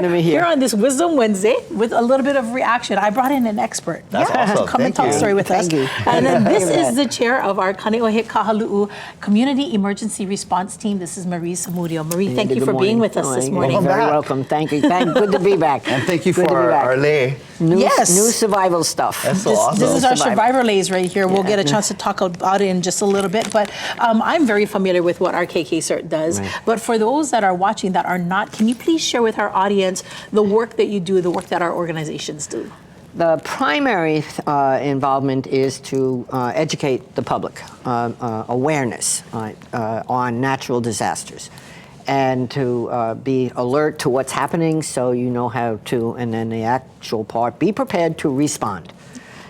here on this Wisdom Wednesday with a little bit of reaction. I brought in an expert. That's awesome. To come and talk story with us. Thank you. And then this is the chair of our Kaneohe-Kahaluu Community Emergency Response Team. This is Marie Samudio. Marie, thank you for being with us this morning. You're very welcome. Thank you. Good to be back. And thank you for our lay. New survival stuff. That's so awesome. This is our survivor lays right here. We'll get a chance to talk about it in just a little bit. But I'm very familiar with what our CERT does. Right. But for those that are watching that are not, can you please share with our audience the work that you do, the work that our organizations do? The primary involvement is to educate the public, awareness on natural disasters, and to be alert to what's happening so you know how to, and then the actual part, be prepared to respond.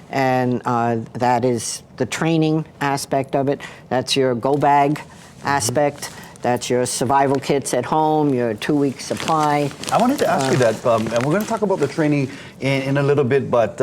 And that is the training aspect of it. That's your go bag aspect. That's your survival kits at home, your 2-week supply. I wanted to ask you that, and we're going to talk about the training in a little bit, but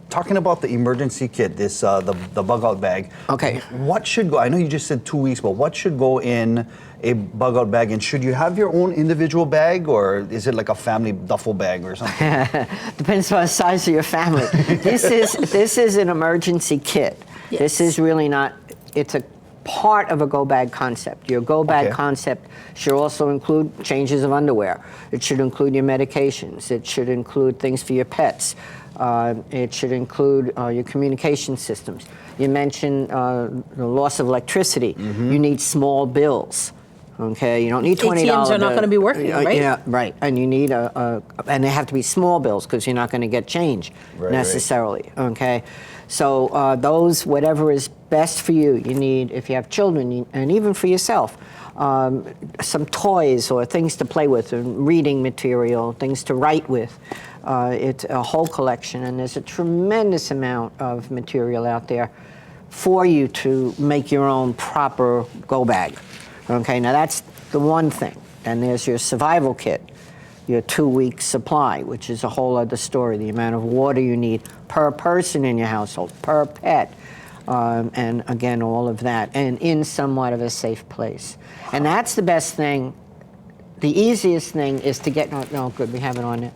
talking about the emergency kit, this the bug out bag. Okay. What should go? I know you just said 2 weeks, but what should go in a bug out bag? And should you have your own individual bag, or is it like a family duffel bag or something? Depends on the size of your family. This is an emergency kit. Yes. This is really not. It's a part of a go bag concept. Your go bag concept should also include changes of underwear. It should include your medications. It should include things for your pets. It should include your communication systems. You mentioned the loss of electricity. You need small bills. Okay, you don't need $20. ATMs are not going to be working, right? Yeah, right. And you need and they have to be small bills because you're not going to get change necessarily. Right. Okay, so those, whatever is best for you, you need, if you have children, and even for yourself, some toys or things to play with, and reading material, things to write with. It's a whole collection, and there's a tremendous amount of material out there for you to make your own proper go bag. Okay, now that's the one thing. And there's your survival kit, your 2-week supply, which is a whole other story, the amount of water you need per person in your household, per pet, and again, all of that, and in somewhat of a safe place. And that's the best thing. The easiest thing is to get, no, good, we have it on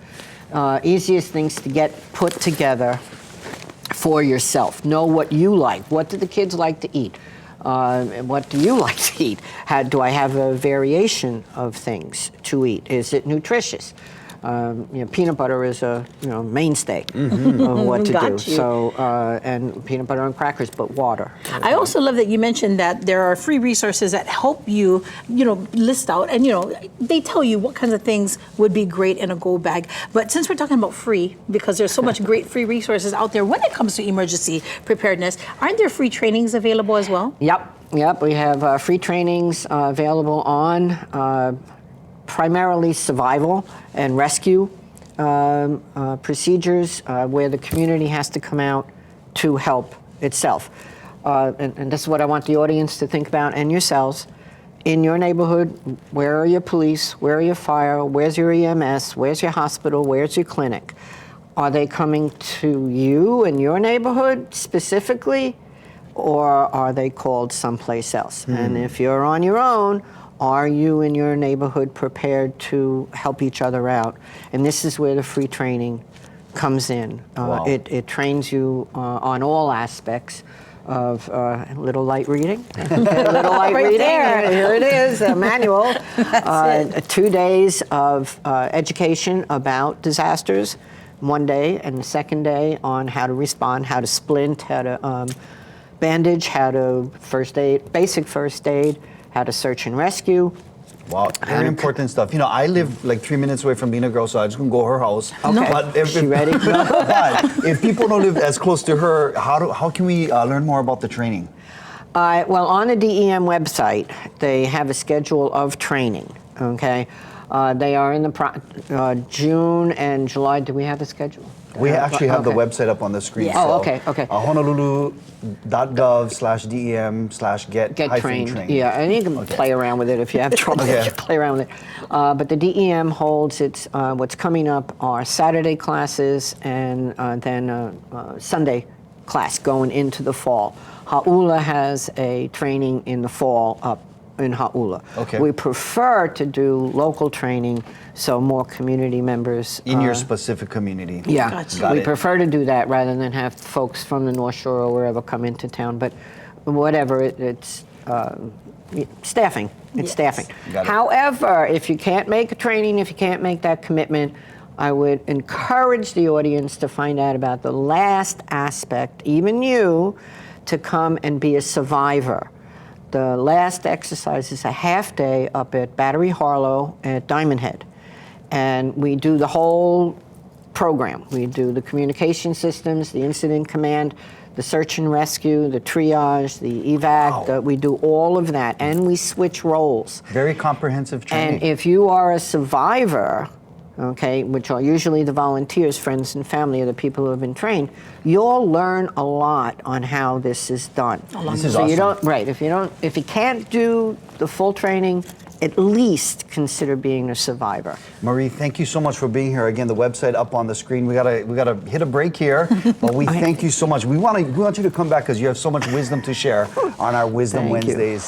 there. Easiest things to get put together for yourself. Know what you like. What do the kids like to eat? What do you like to eat? Do I have a variation of things to eat? Is it nutritious? Peanut butter is a mainstay of what to do. So and peanut butter and crackers, but water. I also love that you mentioned that there are free resources that help you, list out, and they tell you what kinds of things would be great in a go bag. But since we're talking about free, because there's so much great free resources out there when it comes to emergency preparedness, aren't there free trainings available as well? Yep. We have free trainings available on primarily survival and rescue procedures where the community has to come out to help itself. And this is what I want the audience to think about, and yourselves. In your neighborhood, where are your police? Where are your fire? Where's your EMS? Where's your hospital? Where's your clinic? Are they coming to you in your neighborhood specifically, or are they called someplace else? And if you're on your own, are you in your neighborhood prepared to help each other out? And this is where the free training comes in. Wow. It trains you on all aspects of little light reading. Little light reading. There. Here it is, a manual. 2 days of education about disasters, 1 day, and the second day on how to respond, how to splint, how to bandage, how to first aid, basic first aid, how to search and rescue. Wow, very important stuff. I live like 3 minutes away from Bina Girl, so I just gonna go to her house. Okay. But if, She ready? but if people don't live as close to her, how can we learn more about the training? Well, on the DEM website, they have a schedule of training. Okay, they are in the June and July. Do we have the schedule? We actually have the website up on the screen. Yeah. Oh, okay. Honolulu.gov/DEM/get trained. Yeah, and you can play around with it if you have trouble. You can play around with it. But the DEM holds its, what's coming up are Saturday classes and then Sunday class going into the fall. Ha'ula has a training in the fall up in Hauula. Okay. We prefer to do local training, so more community members. In your specific community. Yeah, Gotcha. Got we it. prefer to do that rather than have folks from the North Shore or wherever come into town. But whatever, it's staffing. It's Yes. staffing. Got it. However, if you can't make a training, if you can't make that commitment, I would encourage the audience to find out about the last aspect, even you, to come and be a survivor. The last exercise is a half day up at Battery Harlow at Diamond Head. And we do the whole program. We do the communication systems, the incident command, the search and rescue, the triage, the evac. Wow. We do all of that. And we switch roles. Very comprehensive training. And if you are a survivor, okay, which are usually the volunteers, friends and family of the people who have been trained, you'll learn a lot on how this is done. This is so you awesome. don't, if you can't do the full training, at least consider being a survivor. Marie, thank you so much for being here. Again, the website up on the screen. We gotta hit a break here, but we thank you so much. We want you to come back because you have so much wisdom to share on our Wisdom Thank you. Wednesdays.